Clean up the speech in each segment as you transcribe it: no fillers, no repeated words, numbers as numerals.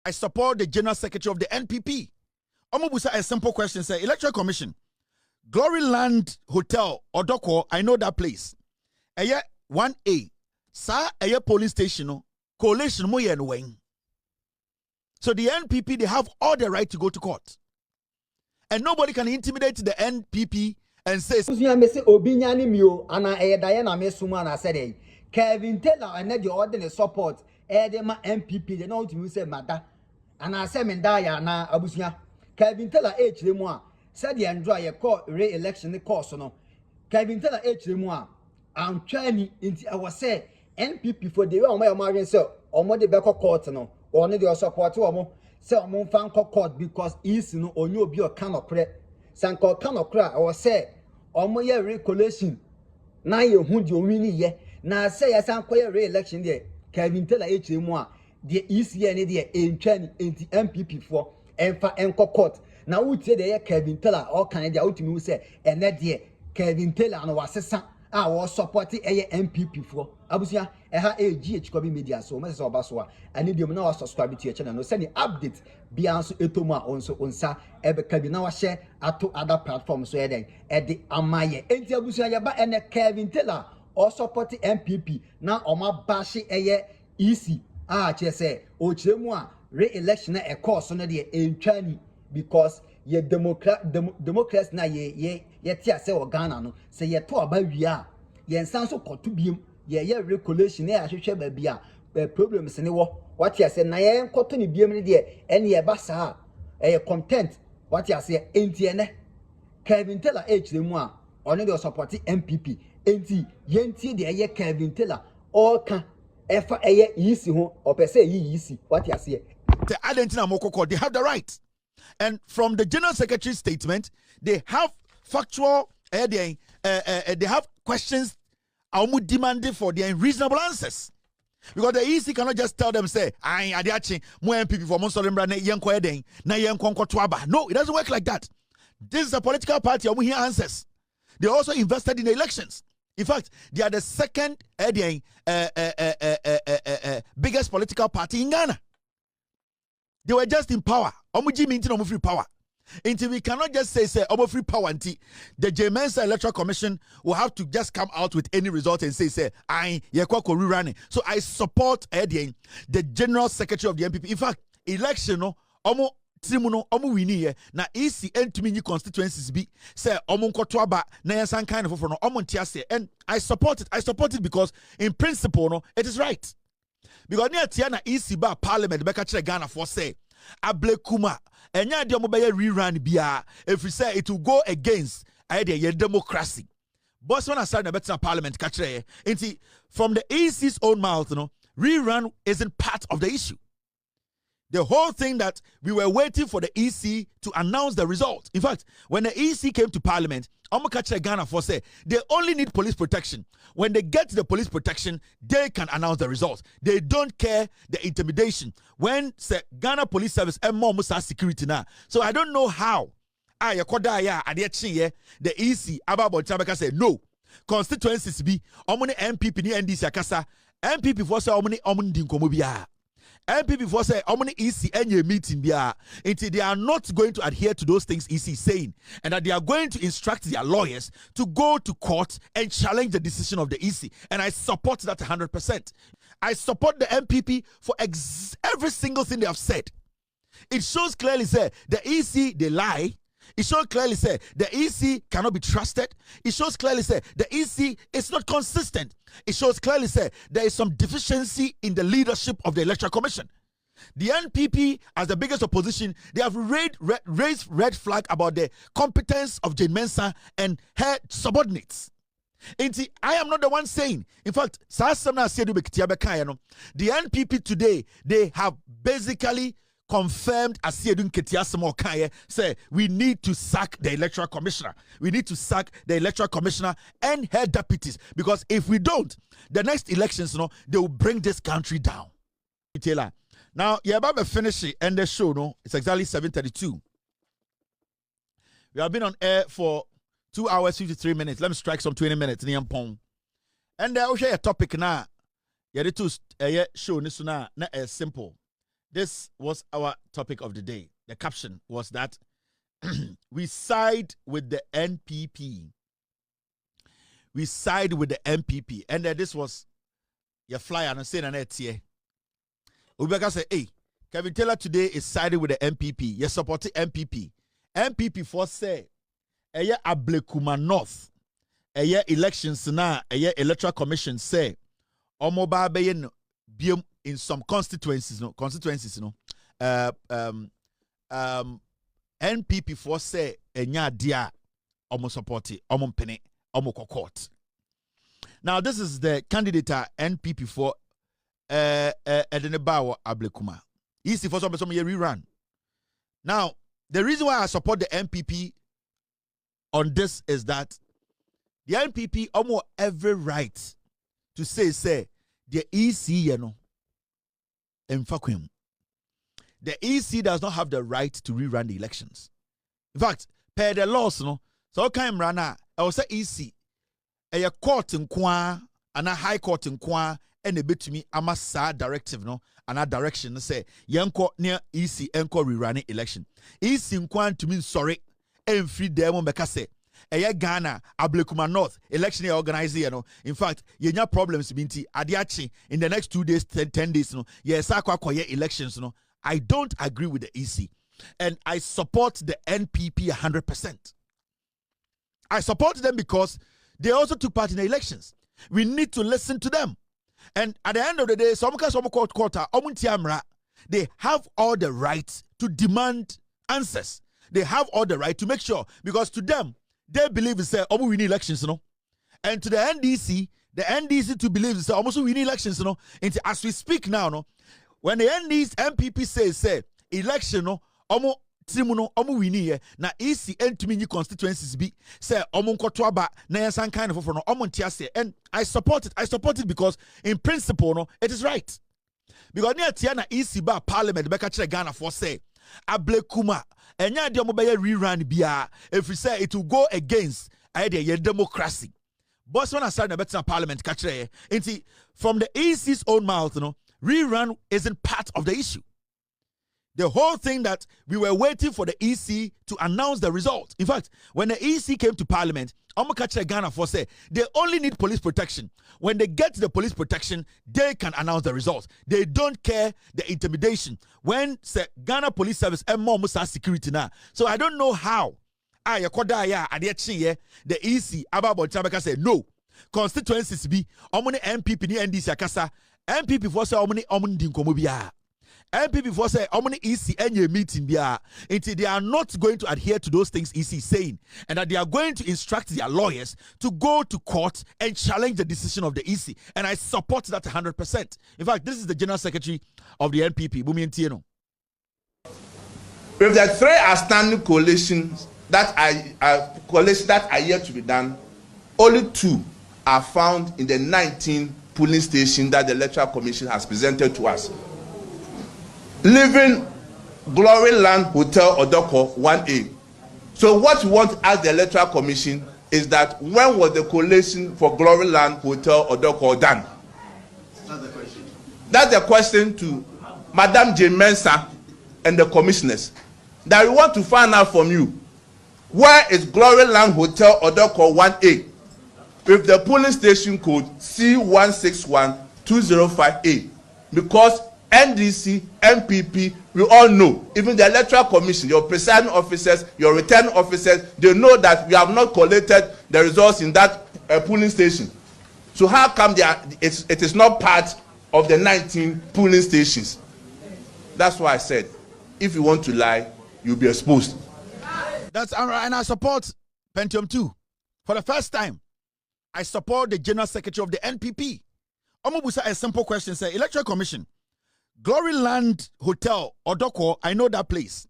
I support the General Secretary of the NPP. Omobusa a simple question, say, Electoral Commission, Glory Land Hotel, Odoko, I know that place. Eye 1A, sa eye police station, coalition mo yen wing. So the NPP, they have all the right to go to court. And nobody can intimidate the NPP and say, KevinTaylor and the ordinary support, Edema NPP, the know to say, Mada, and I say, Mendaya na Abusia. KevinTaylor H. Lemois said the Andrea court re-election the course no. KevinTaylor H. Lemois, I'm trying into our say NPP for the way my margin so, or more the back court no, or need your support to more. Say, Mon fan court because is no or no be a can of credit. Sanko can of cry or say, or more recollection. Now you would you win ye. Now say as I'm quite re-election there. KevinTaylor H. Lemois, the ECN there in training into NPP for. And for Enco Court. Now, we say the KevinTaylor or Canada ultimately say, and that year KevinTaylor and was I was supporting a NPP for Abusia, a GH Kobe Media, so Mrs. Obaswa, and if you now subscribe to your channel, no sending updates beyond Etoma also on Sa Ebe Kabinawa share at two other platforms where then at the Amaye, and Abusia Yaba and KevinTaylor or supporting NPP now on my bashi a easy. Just say, Ochemwa. Re-election a course on the in because ye Democrats na ye tia say Ghana no say ye to about we are ye sound so to be ye regulation a hwehwe ba bia problems ne wo what you say na ye nkoto ne biem ne de ene ye basa e content what you say enti ene KevinTaylor H mu a ono de support NPP enti ye ntie de ye KevinTaylor all kan efa eye easy ho or per se easy what you say. The Argentina Mokoko, they have the right. And from the General Secretary's statement, they have factual, they have questions demanding for their reasonable answers. Because the EC cannot just tell them, say, I adiachi, more NPP for Monsolembra, na yen. No, it doesn't work like that. This is a political party, and we hear answers. They also invested in the elections. In fact, they are the second biggest political party in Ghana. They were just in power. Omuji means no free power. Until we cannot just say free power until the Jemensa Electoral Commission will have to just come out with any result and say I rerunning. So I support the General Secretary of the NPP. In fact, election no omo timuno omo wini na EC entumi constituencies be say omo nkoto aba na yansan kind of no omo ntiase, and I support it. I support it because in principle no it is right. Because near Tiana EC ba Parliament beka chere Ghana for say able kuma enya de omo be rerun bia if we say it will go against your democracy. But when I started better Parliament ka chere nti from the EC's own mouth rerun isn't part of the issue. The whole thing that we were waiting for the EC to announce the result. In fact, when the EC came to Parliament, Ghana for say they only need police protection. When they get to the police protection, they can announce the results. They don't care the intimidation. When say Ghana Police Service and more Musa security now. So I don't know how the EC about said no. Constituencies be omuni MPP ni NDC akasa. MPP for say omuni dinkomo biya. NPP for say how many EC any meeting until they are not going to adhere to those things EC is saying, and that they are going to instruct their lawyers to go to court and challenge the decision of the EC. And I support that 100%. I support the NPP for every single thing they have said. It shows clearly say the EC they lie. It shows clearly say the EC cannot be trusted. It shows clearly say the EC is not consistent. It shows clearly say there is some deficiency in the leadership of the Electoral Commission. The NPP, as the biggest opposition, they have raised red flag about the competence of Jane Mensah and her subordinates. I am not the one saying. In fact, the NPP today, they have basically confirmed as say we need to sack the electoral commissioner. We need to sack the electoral commissioner and her deputies, because if we don't, the next elections, they will bring this country down. Taylor. Now, you're about to finish it and the show, it's exactly 7:32. We have been on air for 2 hours 53 minutes. Let me strike some 20 minutes in the and I'll share a topic now. Yeah, the two show this now simple. this was our topic of the day. The caption was that we side with the NPP. We side with the NPP. And this was your flyer and saying an here. Ubeka say, hey, KevinTaylor today is siding with the NPP. You support the NPP. NPP for say, eye Ablekuma North. Eye elections na, eye electoral commission say, omoba beyen biom in some constituencies, NPP for say, enya dia, omo supporti, omo pene, omo court. Now, this is the candidate NPP for Edenebawa Ablekuma. Easy for some rerun. Now, the reason why I support the NPP on this is that the NPP almost every right to say the EC, the EC does not have the right to rerun the elections. In fact, per the laws, so kind rana, I will say EC, a court in kwa, and a high court in kwa, and a bit to me, I'm a directive, and a direction say, yanko near EC enko rerunning election. EC in kwa to mean sorry, and free demo bekase. Eye Ghana, Ablekuma North, election organized, In fact, you have problems binti adiachi in the next 2 days, 10 days, Yes, elections, I don't agree with the EC. And I support the NPP 100%. I support them because they also took part in the elections. We need to listen to them. And at the end of the day, they have all the right to demand answers. They have all the right to make sure, because to them, they believe it's we win elections, And to the NDC to believe it's almost we win elections, And as we speak now, when the NPP say election, omo wini na EC entumi constituencies be say omo nkoto aba na yansan kind of no omo ntiase, and I support it because in principle it is right, because near tia na EC ba parliament be ka kire Ghana for say Ablekuma enya de omo be rerun bia if we say it will go against your democracy. But when I started na better parliament ka kire nti from the EC's own mouth, rerun isn't part of the issue. The whole thing that we were waiting for the EC to announce the result. In fact, when the EC came to Parliament, Ghana for say they only need police protection. When they get the police protection, they can announce the results. They don't care the intimidation. When say Ghana Police Service and more security now. So I don't know how. The EC about Chabaka said no. Constituencies be omuni MPP ni NDC akasa. MPP for say omuni dinkomobia. NPP for say omni EC any meeting there until they are not going to adhere to those things EC is saying, and that they are going to instruct their lawyers to go to court and challenge the decision of the EC, and I support that 100%. In fact, this is the General Secretary of the NPP, Bumi Ntieno. With the three outstanding coalitions that are yet to be done, only 2 are found in the 19 polling stations that the Electoral Commission has presented to us. Leaving Glory Land Hotel Odoko 1A. So what we want to ask the Electoral Commission is that when was the collation for Glory Land Hotel Odoko done? That's the question. That's the question to Madam J. Mensah and the commissioners. That we want to find out from you. Where is Glory Land Hotel Odoko 1A with the polling station code C161-205A? Because NDC, NPP, we all know, even the Electoral Commission, your presiding officers, your returning officers, they know that we have not collated the results in that polling station. So how come it is not part of the 19 polling stations? That's why I said, if you want to lie, you'll be exposed. That's and I support Pentium 2. For the first time, I support the General Secretary of the NPP. Omobusa a simple question, say, Electoral Commission, Glory Land Hotel, Odoko, I know that place.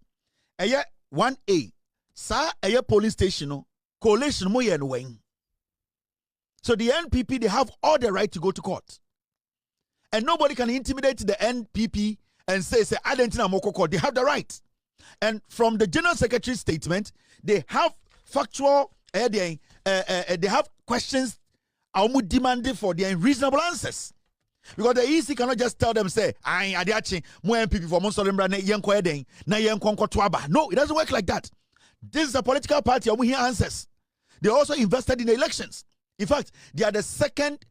Eye 1A, sa eye police station, coalition mo yen wing. So the NPP, they have all the right to go to court. And nobody can intimidate the NPP and say Adentina Moko court. They have the right. And from the General Secretary's statement, they have factual, they have questions demanding for their reasonable answers. Because the EC cannot just tell them, say, I adiachi, more NPP for Monsolimra, Yanko Eden, na Yanko Twaba. No, it doesn't work like that. This is a political party, and we hear answers. They also invested in the elections. In fact, they are the second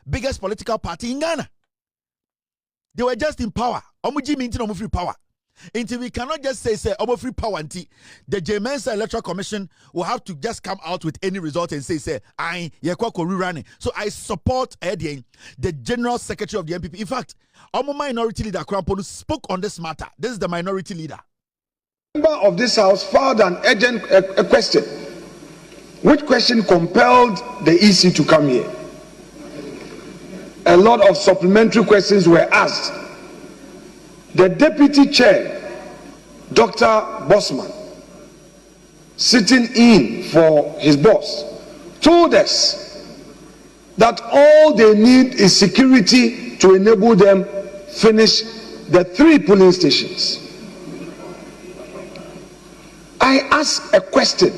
biggest political party in Ghana. They were just in power. Omuji means no free power. Until we cannot just say free power until the Mensa Electoral Commission will have to just come out with any result and say I Rerun. So I support the General Secretary of the NPP. In fact, our minority leader Kramponu spoke on this matter. This is the minority leader. Member of this house filed an urgent question, which question compelled the EC to come here. A lot of supplementary questions were asked. The deputy chair, Dr. Bosman, sitting in for his boss, told us that all they need is security to enable them finish the 3 polling stations. I ask a question: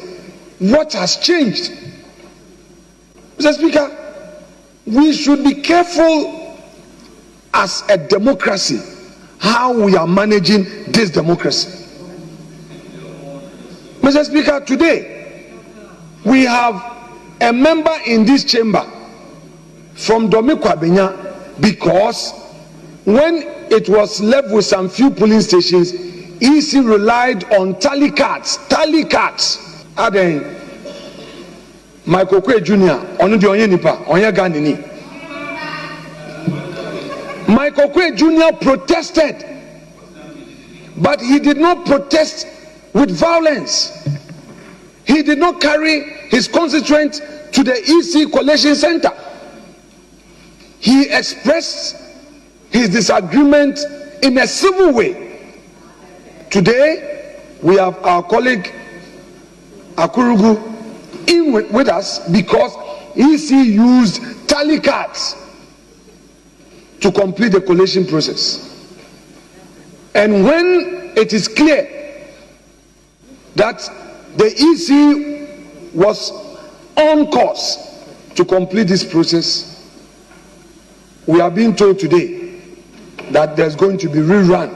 what has changed? Mr. Speaker, we should be careful as a democracy how we are managing this democracy. Mr. Speaker, today we have a member in this chamber from Domikwa Benya, because when it was left with some few polling stations, EC relied on tally cards. Aden Michael Kwe Jr. onu di onye nipa onye Ghanini. Michael Kwe Jr. protested, but he did not protest with violence. He did not carry his constituent to the EC Collation Center. He expressed his disagreement in a civil way. Today, we have our colleague Akurugu in with us because EC used tally cards to complete the collation process. And when it is clear that the EC was on course to complete this process, we are being told today that there's going to be rerun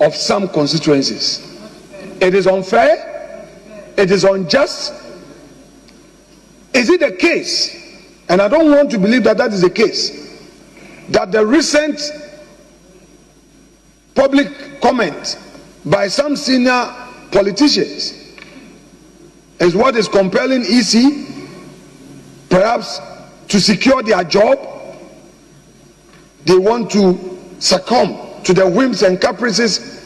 of some constituencies. It is unfair, it is unjust. Is it the case, and I don't want to believe that that is the case, that the recent public comment by some senior politicians is what is compelling EC perhaps to secure their job? They want to succumb to the whims and caprices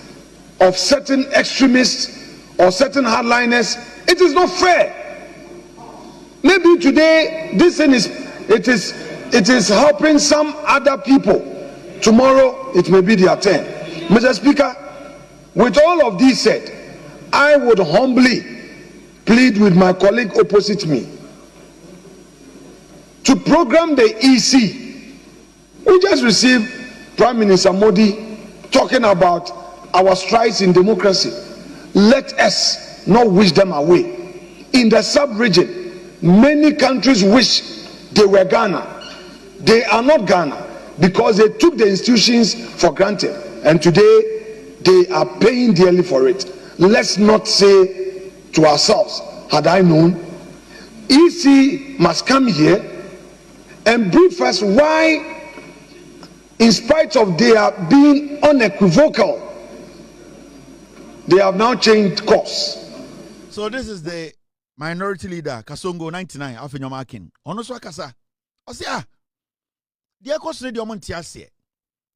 of certain extremists or certain hardliners. It is not fair. Maybe today this thing is helping some other people. Tomorrow it may be their turn. Mr. Speaker, with all of this said, I would humbly plead with my colleague opposite me to program the EC. We just received Prime Minister Modi talking about our strides in democracy. Let us not wish them away. In the sub-region, many countries wish they were Ghana. They are not Ghana because they took the institutions for granted, and today they are paying dearly for it. Let's not say to ourselves, had I known. EC must come here and brief us why, in spite of their being unequivocal, they have now changed course. So this is the minority leader, Kasongo 99, Afenyomakin. Onoswa Kasa. Osia. The question the Omontiase.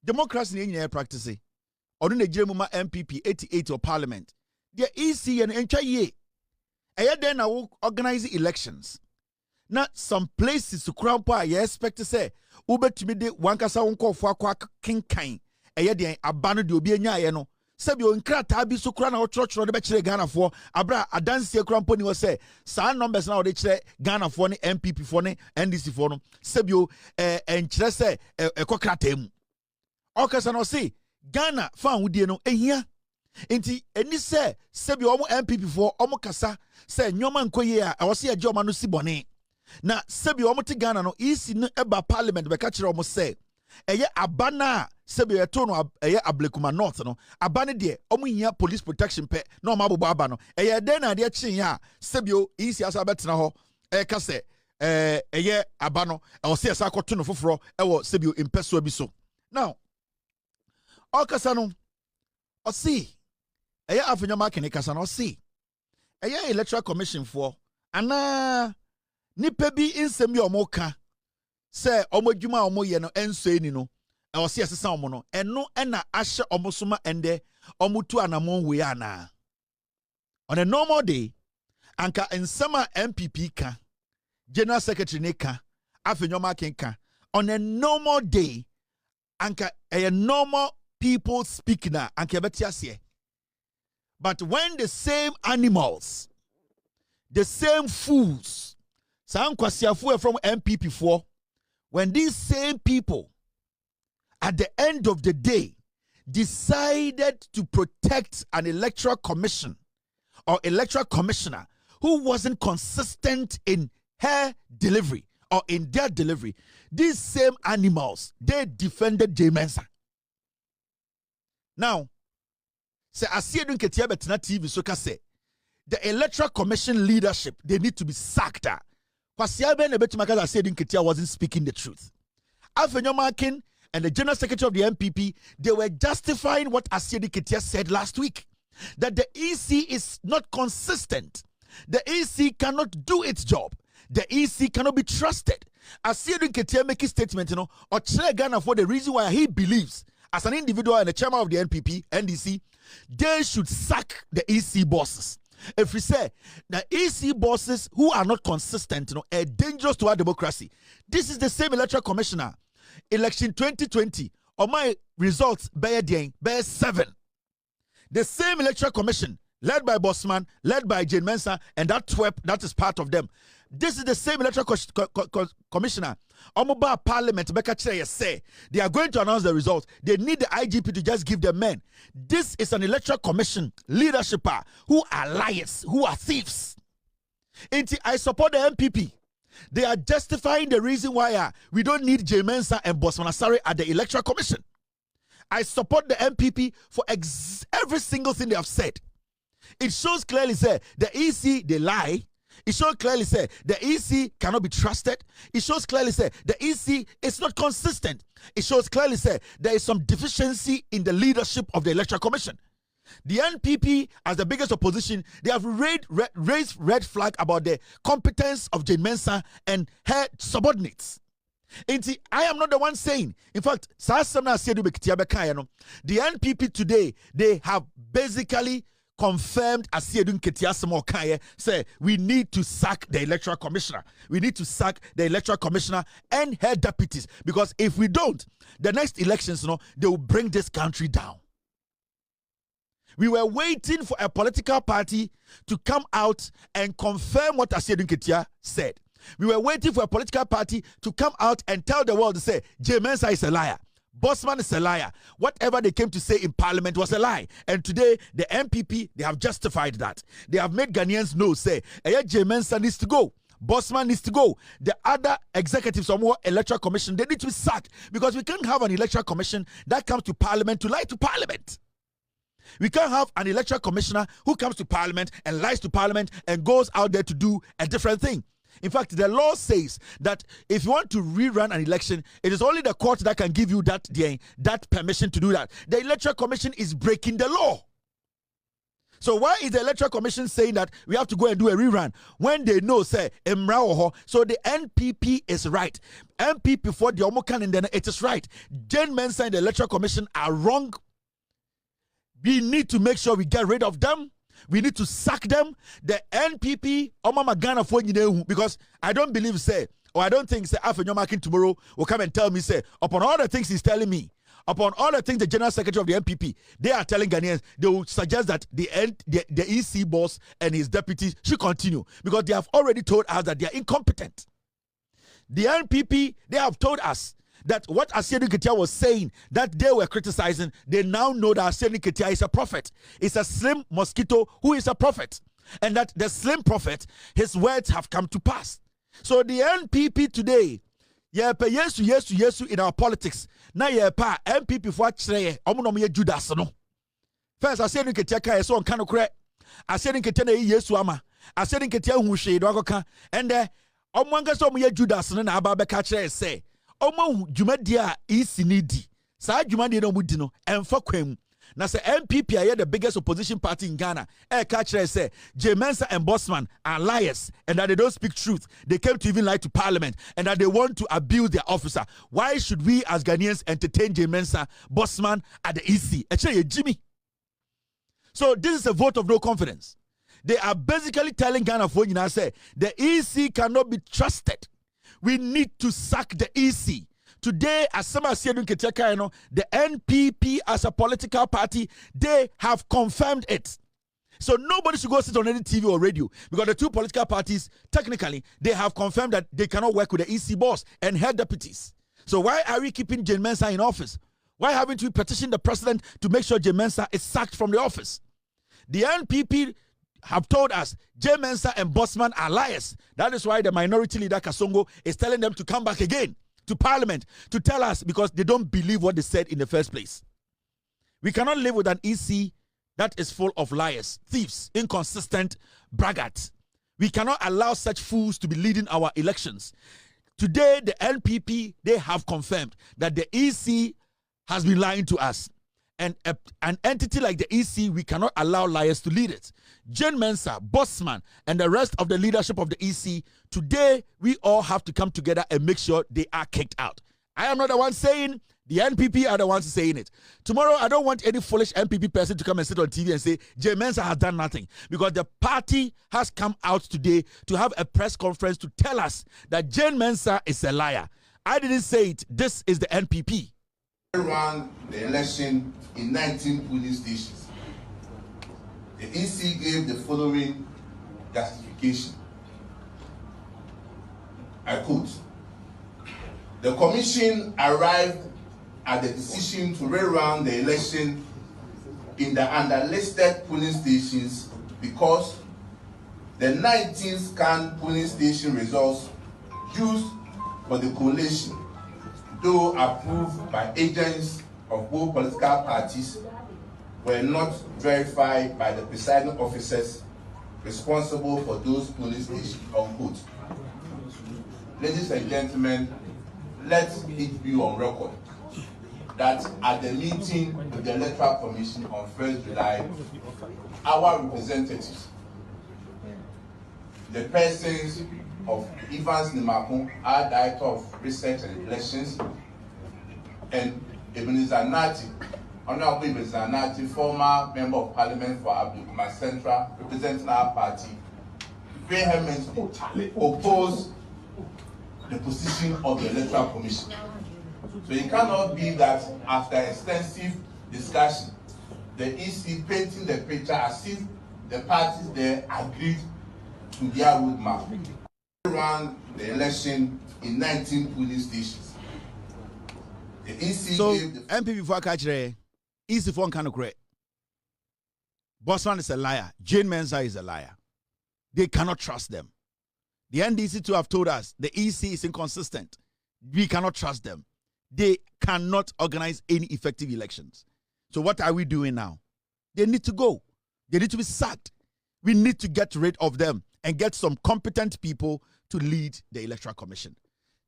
Democracy in your practice. Odun the Jeremuma NPP 88 or Parliament. The EC and NCHA. Aya then I will organize elections. Not some places to crown power, you expect to say, Ube to be the Wankasa unko for quack king kind. Aya de abano de obienya yeno. Sebio nkra tabi so kra na otrochro de be kire Ghana for abra adanse krampo ni wo say sa numbers na wo de kire Ghana for ne NPP for ne NDC for no sebio enkire say ekokrata mu okasa no say Ghana fan wudie no ehia enti eni say sebio omo NPP for omo kasa say nyoma nkoye a wo say age oma no si bone Na sebi omo Ghana no isi no eba parliament be ka kire omo say eye abana sebi eto no eye ablekuma north no abane de omo hia police protection pe na omo abobo aba no eye den na de kyen ya sebi o isi asa betena ho ka se eye abano e o se asa akoto no foforo e wo sebi o impeso bi so. Now okasa no o see eye afanyama kene kasa no o see eye electoral commission for ana nipa bi insem bi omo ka se omo dwuma omo ye no enso eni no e o se esesa omo no eno na ahye omo soma ende omo tu anamon we ana. On a normal day anka ensema NPP ka general secretary ne ka afanyoma kenka on a normal day anka a normal people speak na anka betiasie. But when the same animals, the same fools, some kwasiafu from NPP for, when these same people at the end of the day decided to protect an electoral commission or electoral commissioner who wasn't consistent in her delivery or in their delivery, these same animals, they defended J Mensa. Now, say Asiedun Ketia Betina TV so say the electoral commission leadership, they need to be sacked. Kwasiabe ne betima kaza Asiedun Ketia wasn't speaking the truth. Afenyomakin and the general secretary of the NPP, they were justifying what Asiedun Ketia said last week, that the EC is not consistent. The EC cannot do its job. The EC cannot be trusted. Asiedun Ketia make a statement, or Ghana for the reason why he believes, as an individual and a chairman of the NPP, NDC, they should sack the EC bosses. If we say the EC bosses who are not consistent, are dangerous to our democracy. This is the same electoral commissioner. Election 2020, or my results, bear 7. The same electoral commission, led by Bossman, led by Jane Mensa, and that twerp, that is part of them. This is the same electoral commissioner. Omoba Parliament, say they are going to announce the results. They need the IGP to just give them men. This is an electoral commission leadership who are liars, who are thieves. I support the NPP. They are justifying the reason why we don't need J Mensa and Bossman Asare at the electoral commission. I support the NPP for every single thing they have said. It shows clearly, say the EC, they lie. It shows clearly, say the EC cannot be trusted. It shows clearly, say the EC is not consistent. It shows clearly, say there is some deficiency in the leadership of the Electoral Commission. The NPP, as the biggest opposition, they have raised red flag about the competence of Jane Mensa and her subordinates. I am not the one saying. In fact, the NPP today, they have basically confirmed Asiedun Ketia Samokaye, say we need to sack the electoral commissioner. We need to sack the electoral commissioner and her deputies, because if we don't, the next elections, they will bring this country down. We were waiting for a political party to come out and confirm what Asiedun Ketia said. We were waiting for a political party to come out and tell the world to say, J Mensa is a liar. Bossman is a liar. Whatever they came to say in parliament was a lie. And today, the NPP, they have justified that. They have made Ghanaians know, say, J Mensa needs to go. Bossman needs to go. The other executives of more electoral commission, they need to be sacked, because we can't have an electoral commission that comes to parliament to lie to parliament. We can't have an electoral commissioner who comes to parliament and lies to parliament and goes out there to do a different thing. In fact, the law says that if you want to rerun an election, it is only the court that can give you that permission to do that. The Electoral Commission is breaking the law. So why is the Electoral Commission saying that we have to go and do a rerun when they know, say, Emra? So the NPP is right. NPP for the Omokan, and then it is right. Jane Mensa and the Electoral Commission are wrong. We need to make sure we get rid of them. We need to sack them. The NPP, because I don't believe, say, or I don't think, say, Afenyomakin tomorrow will come and tell me, say, upon all the things he's telling me, upon all the things the General Secretary of the NPP, they are telling Ghanaians, they will suggest that the EC boss and his deputies should continue, because they have already told us that they are incompetent. The NPP, they have told us that what Asiedun Ketia was saying, that they were criticizing, they now know that Asiedun Ketia is a prophet. It's a slim mosquito who is a prophet. And that the slim prophet, his words have come to pass. So the NPP today, yes in our politics. Now NPP for actually Judas no. First I said nketia so on kan okre. I said nketia na Yesu ama. I said nketia hu hwe do akoka. And omwanga so mo Judas no na aba be ka kire say omo dwumadi a isi ni di. Saa dwumadi no mudi no emfa kwam. Now say NPP are the biggest opposition party in Ghana. Catcher say J. Mensah and Bossman are liars and that they don't speak truth. They came to even lie to Parliament and that they want to abuse their officer. Why should we as Ghanaians entertain J. Mensah, Bossman at the EC? Actually, Jimmy. So this is a vote of no confidence. They are basically telling Ghana for you say the EC cannot be trusted. We need to sack the EC. Today, as some are saying, the NPP as a political party, they have confirmed it. So nobody should go sit on any TV or radio because the two political parties, technically, they have confirmed that they cannot work with the EC boss and head deputies. So why are we keeping J. Mensah in office? Why haven't we petitioned the president to make sure J. Mensah is sacked from the office? The NPP have told us J. Mensah and Bossman are liars. That is why the minority leader Kasongo is telling them to come back again to Parliament to tell us because they don't believe what they said in the first place. We cannot live with an EC that is full of liars, thieves, inconsistent braggarts. We cannot allow such fools to be leading our elections. Today, the NPP, they have confirmed that the EC has been lying to us. And an entity like the EC, we cannot allow liars to lead it. J. Mensah, Bossman, and the rest of the leadership of the EC, today we all have to come together and make sure they are kicked out. I am not the one saying, the NPP are the ones saying it. Tomorrow, I don't want any foolish NPP person to come and sit on TV and say, J. Mensah has done nothing. Because the party has come out today to have a press conference to tell us that J. Mensah is a liar. I didn't say it. This is the NPP. Ran the election in 19 polling stations. The EC gave the following justification. I quote, the commission arrived at the decision to rerun the election in the underlisted polling stations because the 19 scanned polling station results used for the coalition, though approved by agents of both political parties, were not verified by the presiding officers responsible for those polling stations, unquote. Ladies and gentlemen, let it be on record that at the meeting with the Electoral Commission on 1st July, our representatives, the persons of Evans Nimakun, our Director of Research and Elections, and Ebenezer Nati, Honorable Ebenezer Nati, former Member of Parliament for Abdulkuma Central, representing our party, vehemently opposed the position of the Electoral Commission. So it cannot be that after extensive discussion, the EC painting the picture as if the parties there agreed to their roadmap. Ran the election in 19 polling stations. The EC so gave the MPP for catch EC for kind of correct. Bossman is a liar. Jane Mensah is a liar. They cannot trust them. The NDC too have told us the EC is inconsistent. We cannot trust them. They cannot organize any effective elections. So what are we doing now? They need to go. They need to be sacked. We need to get rid of them and get some competent people to lead the Electoral Commission.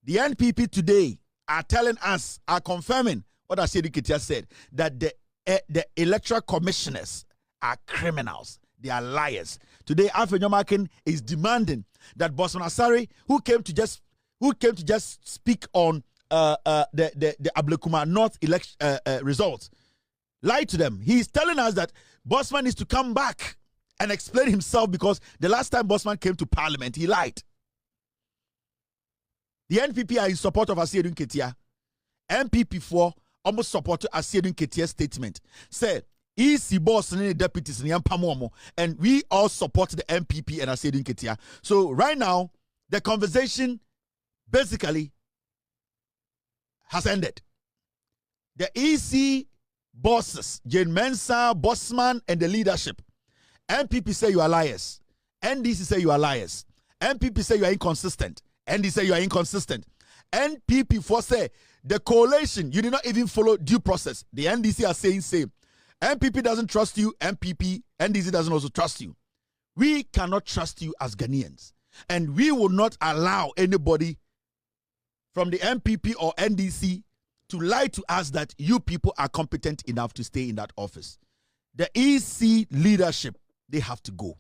The NPP today are telling us, are confirming what Asiedu Ketia said, that the Electoral Commissioners are criminals. They are liars. Today, Alfred Nyomakin is demanding that Bossman Asari, who came to just speak on the Ablekuma North election results, lied to them. He is telling us that Bossman needs to come back and explain himself because the last time Bossman came to Parliament, he lied. The NPP are in support of Asiedu Ketia. NPP 4 almost supported Asiedu Ketia's statement. Say, EC boss and the deputies and we all support the NPP and Asiedu Ketia. So right now, the conversation basically has ended. The EC bosses, Jane Mensah, Bossman, and the leadership. NPP say you are liars. NDC say you are liars. NPP say you are inconsistent. And they say you are inconsistent. NPP for say the coalition, you did not even follow due process. The NDC are saying same. NPP doesn't trust you. NDC doesn't also trust you. We cannot trust you as Ghanaians. And we will not allow anybody from the NPP or NDC to lie to us that you people are competent enough to stay in that office. The EC leadership, they have to go.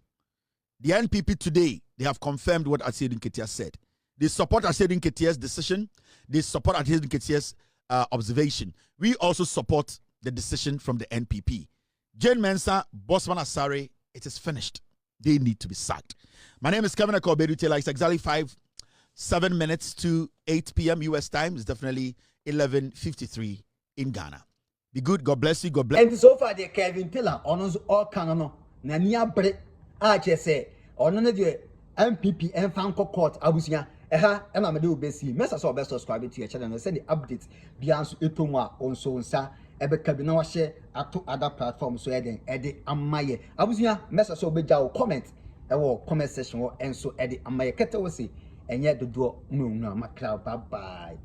The NPP today, they have confirmed what Asiedun Ketia said. They support Asiedun Ketia's decision. They support Asiedun Ketia's observation. We also support the decision from the NPP. Jane Mensah, Bosman Asare, it is finished. They need to be sacked. My name is KevinTaylor. It's exactly 7 minutes to 8 p.m. US time. It's definitely 11:53 in Ghana. Be good. God bless you. God bless. And so far, the KevinTaylor on all canon. Nania break. I just say, on the MPP and Franco Court, Abusia. And I'm a do besi. Messa so best subscribe to your channel and send the updates beyond Ituma on so sa. Ebe kabina share to other platforms so eden edi amaye. Abusia Messa so beja comment. Comment section and so edi amaye. Kete wasi. And yet the door no makra. Bye bye.